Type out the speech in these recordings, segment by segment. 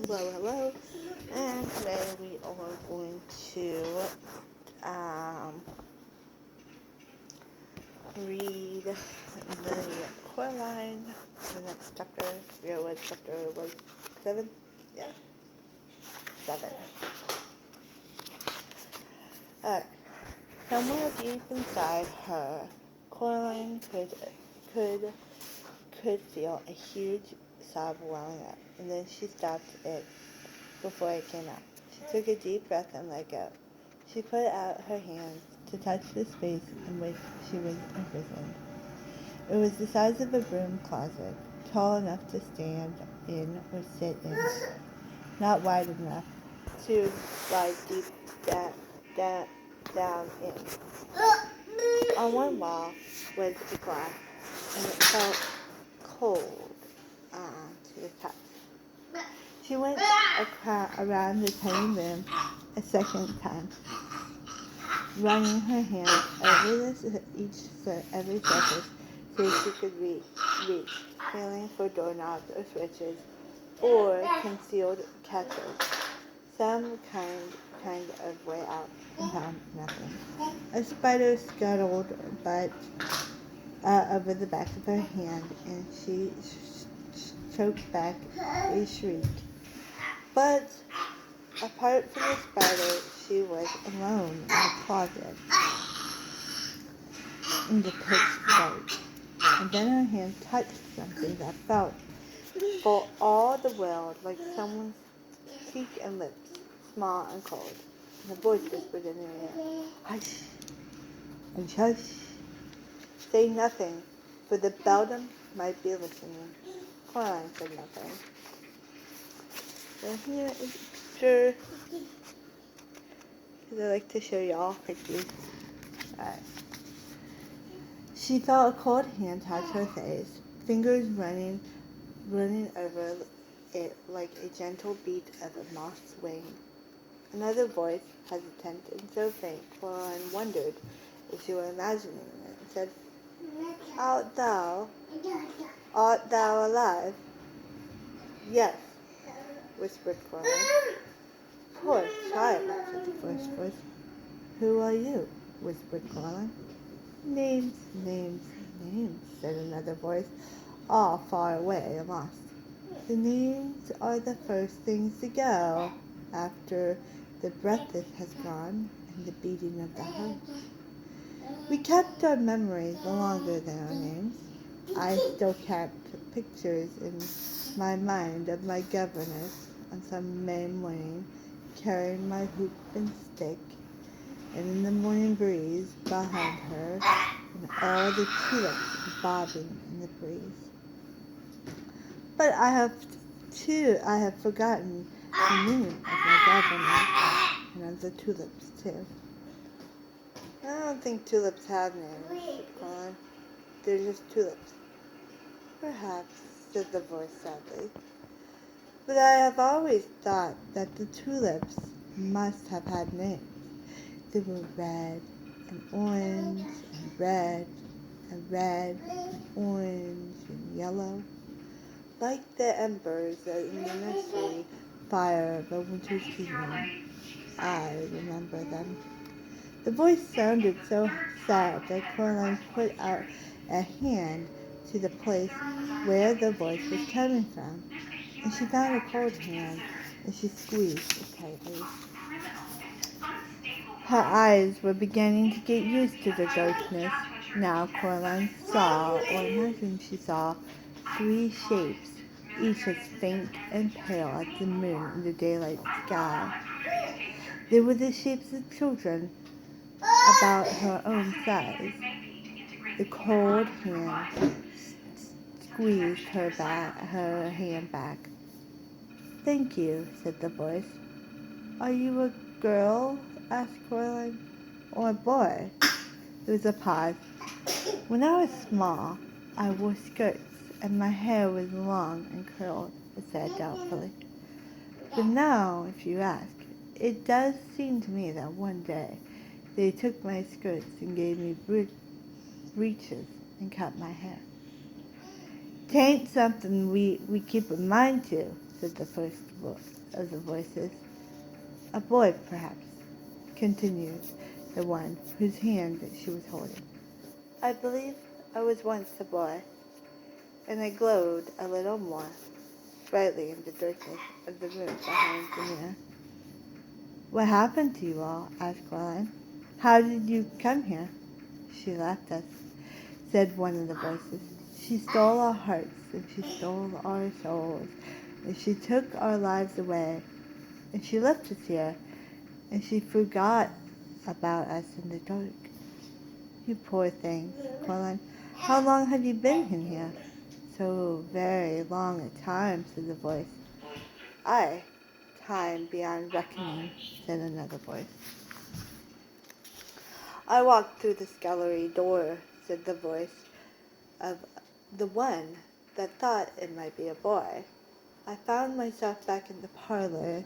Hello, and today we are going to read the Corline, the next chapter. Yeah, what chapter was 7? Yeah, 7. Alright, somewhere deep inside her, Corline could feel a huge sob welling up, and then she stopped it before it came out. She took a deep breath and let go. She put out her hands to touch the space in which she was imprisoned. It was the size of a broom closet, tall enough to stand in or sit in, not wide enough to slide deep down in. On one wall was a glass, and it felt cold to the touch. She went around the tiny room a second time, running her hand over every surface so she could reach, feeling for doorknobs or switches or concealed catches, some kind of way out, and found nothing. A spider scuttled but over the back of her hand, and she choked back a shriek. But apart from the spider, she was alone in the closet in the pitch dark. And then her hand touched something that felt for all the world like someone's cheek and lips, small and cold. And a voice whispered in her ear, "Hush, and hush. Say nothing, for the beldam might be listening." Corline said nothing. So here is a picture, because I like to show y'all pictures. Alright. She felt a cold hand touch her face, fingers running over it like a gentle beat of a moth's wing. Another voice, hesitant and so faint, Corline wondered if she were imagining it, said, Art thou alive?" "Yes," whispered Corline. "Poor child," said the first voice. "Who are you?" whispered Corline. "Names, names, names," said another voice, all far away and lost. "The names are the first things to go, after the breath has gone and the beating of the heart. We kept our memories longer than our names. I still kept pictures in my mind of my governess on some May morning, carrying my hoop and stick, and in the morning breeze behind her, and all the tulips bobbing in the breeze. But I have forgotten the name of my governess, and of the tulips too." "I don't think tulips have names," said Corline. "They're just tulips." "Perhaps," said the voice sadly. "But I have always thought that the tulips must have had names. They were red and orange and red and red and orange and yellow, like the embers in the nursery fire of a winter's evening. I remember them." The voice sounded so sad that Corline put out a hand to the place where the voice was coming from, and she found a cold hand, and she squeezed it tightly. Her eyes were beginning to get used to the darkness. Now Corline saw, or imagined she saw, 3 shapes, each as faint and pale as the moon in the daylight sky. They were the shapes of children about her own size. The cold hand squeezed her hand back. "Thank you," said the voice. "Are you a girl?" asked Corline. "Or a boy?" There was a pause. "When I was small, I wore skirts, and my hair was long and curled," it said doubtfully. "But now, if you ask, it does seem to me that one day they took my skirts and gave me breeches and cut my hair." "'Tain't something we keep in mind to," said the first of the voices. A boy, perhaps, continued the one whose hand she was holding. I believe I was once a boy, and I glowed a little more brightly in the darkness of the room behind the mirror. What happened to you all? Asked Corline. How did you come here? She left us, said one of the voices. She stole our hearts, and she stole our souls, and she took our lives away, and she left us here, and she forgot about us in the dark. You poor things, Corline. How long have you been in here? So very long a time, said the voice. Aye, time beyond reckoning, said another voice. I walked through the scullery door, said the voice of the one that thought it might be a boy. I found myself back in the parlor,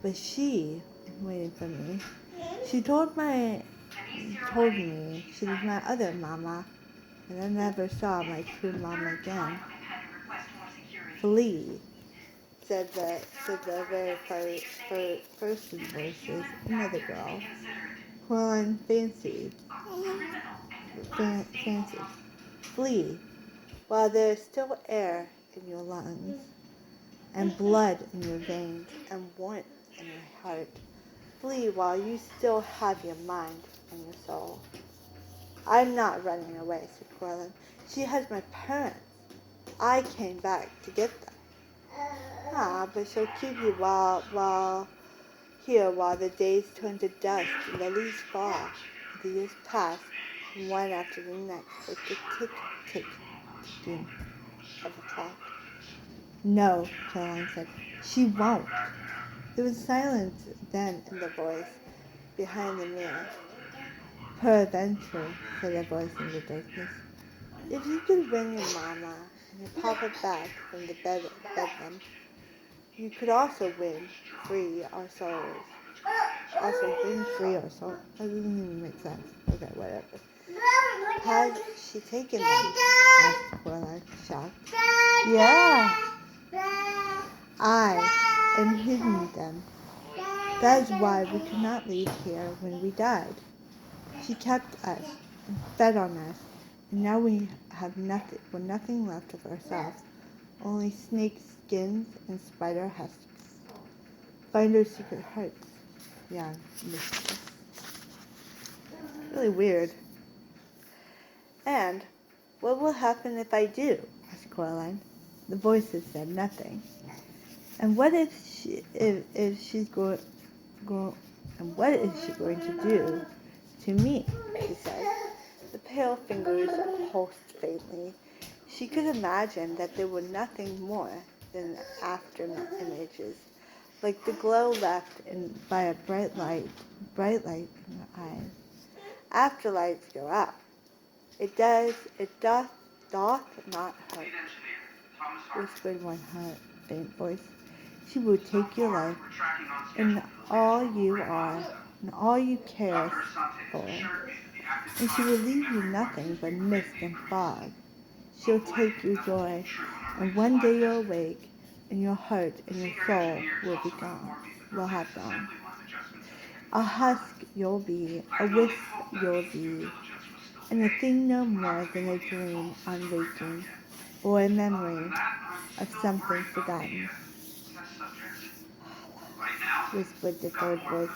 but she, waiting for me, she told me she was my other mama, and I never saw my true mama again. Flee, said the very first of the voices, another girl. Corline fancied. Flee, while there is still air in your lungs, and blood in your veins, and warmth in your heart. Flee while you still have your mind and your soul. I'm not running away, said Corline. She has my parents. I came back to get them. But she'll keep you while the days turn to dust and the leaves fall, and the years pass from one after the next like the tick-ticking of a clock. No, Caroline said. She won't. There was silence then in the voice behind the mirror. Peradventure, said a voice in the darkness, if you could bring your mama and your papa back from the bedlam, you could also win free our souls. That doesn't even make sense. Okay, whatever. Has she taken them? Asked Corline, shocked. Yeah. I and hidden them. That is why we could not leave here when we died. She kept us and fed on us, and now we have nothing left of ourselves, only snake skins and spider husks. Find our secret hearts, young mistress. Really weird. And what will happen if I do? Asked Corline. The voices said nothing. And what if she's going to do to me? She said. The pale fingers pulsed faintly. She could imagine that there were nothing more than after images, like the glow left by a bright light in her eyes. After lights go out, it doth not hurt, whispered one faint voice. She will take your life, and all you are, and all you care for, and she will leave you nothing but mist and fog. She'll take your joy, and one day you'll awake, and your heart and your soul will have gone. A husk you'll be, a wisp you'll be, and a thing no more than a dream on waking, or a memory of something forgotten. Whispered the third voice.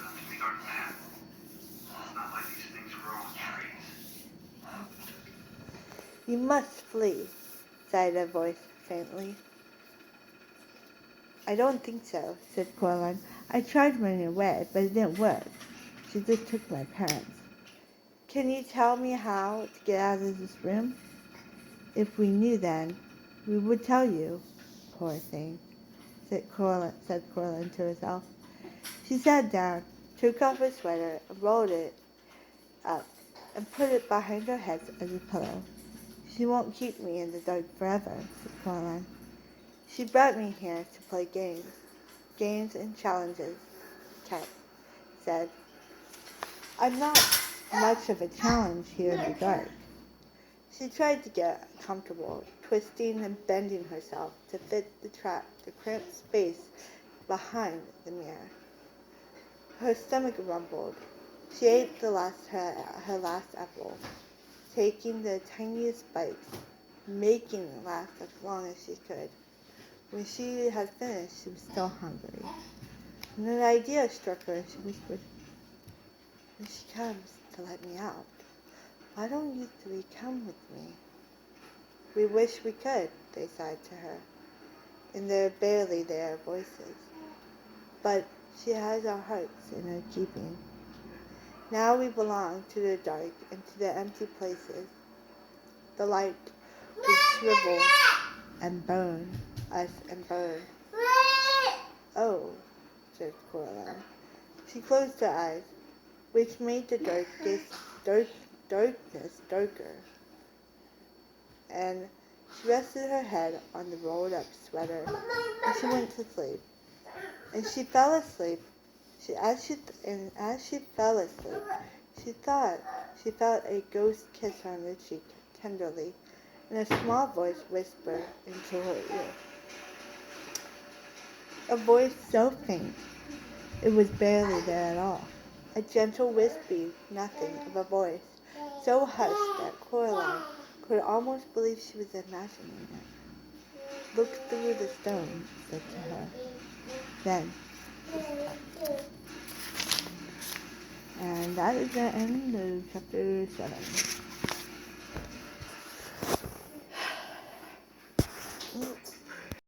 You must flee, sighed a voice faintly. I don't think so, said Corline. I tried running away, but it didn't work. She just took my parents. Can you tell me how to get out of this room? If we knew then, we would tell you. Poor thing, said Corline to herself. She sat down, took off her sweater, and rolled it up, and put it behind her head as a pillow. She won't keep me in the dark forever, said Corline. She brought me here to play games and challenges, Kat said. I'm not much of a challenge here in the dark. She tried to get comfortable twisting and bending herself to fit the cramped space behind the mirror. Her stomach rumbled. She ate her last apple, taking the tiniest bites, making it last as long as she could. When she had finished, she was still hungry. And an idea struck her, and she whispered, "When she comes to let me out, why don't you three come with me?" "We wish we could," they sighed to her, in their barely there voices. "But she has our hearts in her keeping. Now we belong to the dark and to the empty places. The light would shrivel and burn us and burn." "Oh," said Corline. She closed her eyes, which made the darkness darker, and she rested her head on the rolled-up sweater, and she went to sleep. And she fell asleep. As she fell asleep, she thought she felt a ghost kiss her on the cheek tenderly, and a small voice whisper into her ear. A voice so faint it was barely there at all. A gentle, wispy nothing of a voice, so hushed that Corline could almost believe she was imagining it. "Look through the stone," it said to her. Then and that is the end of chapter 7.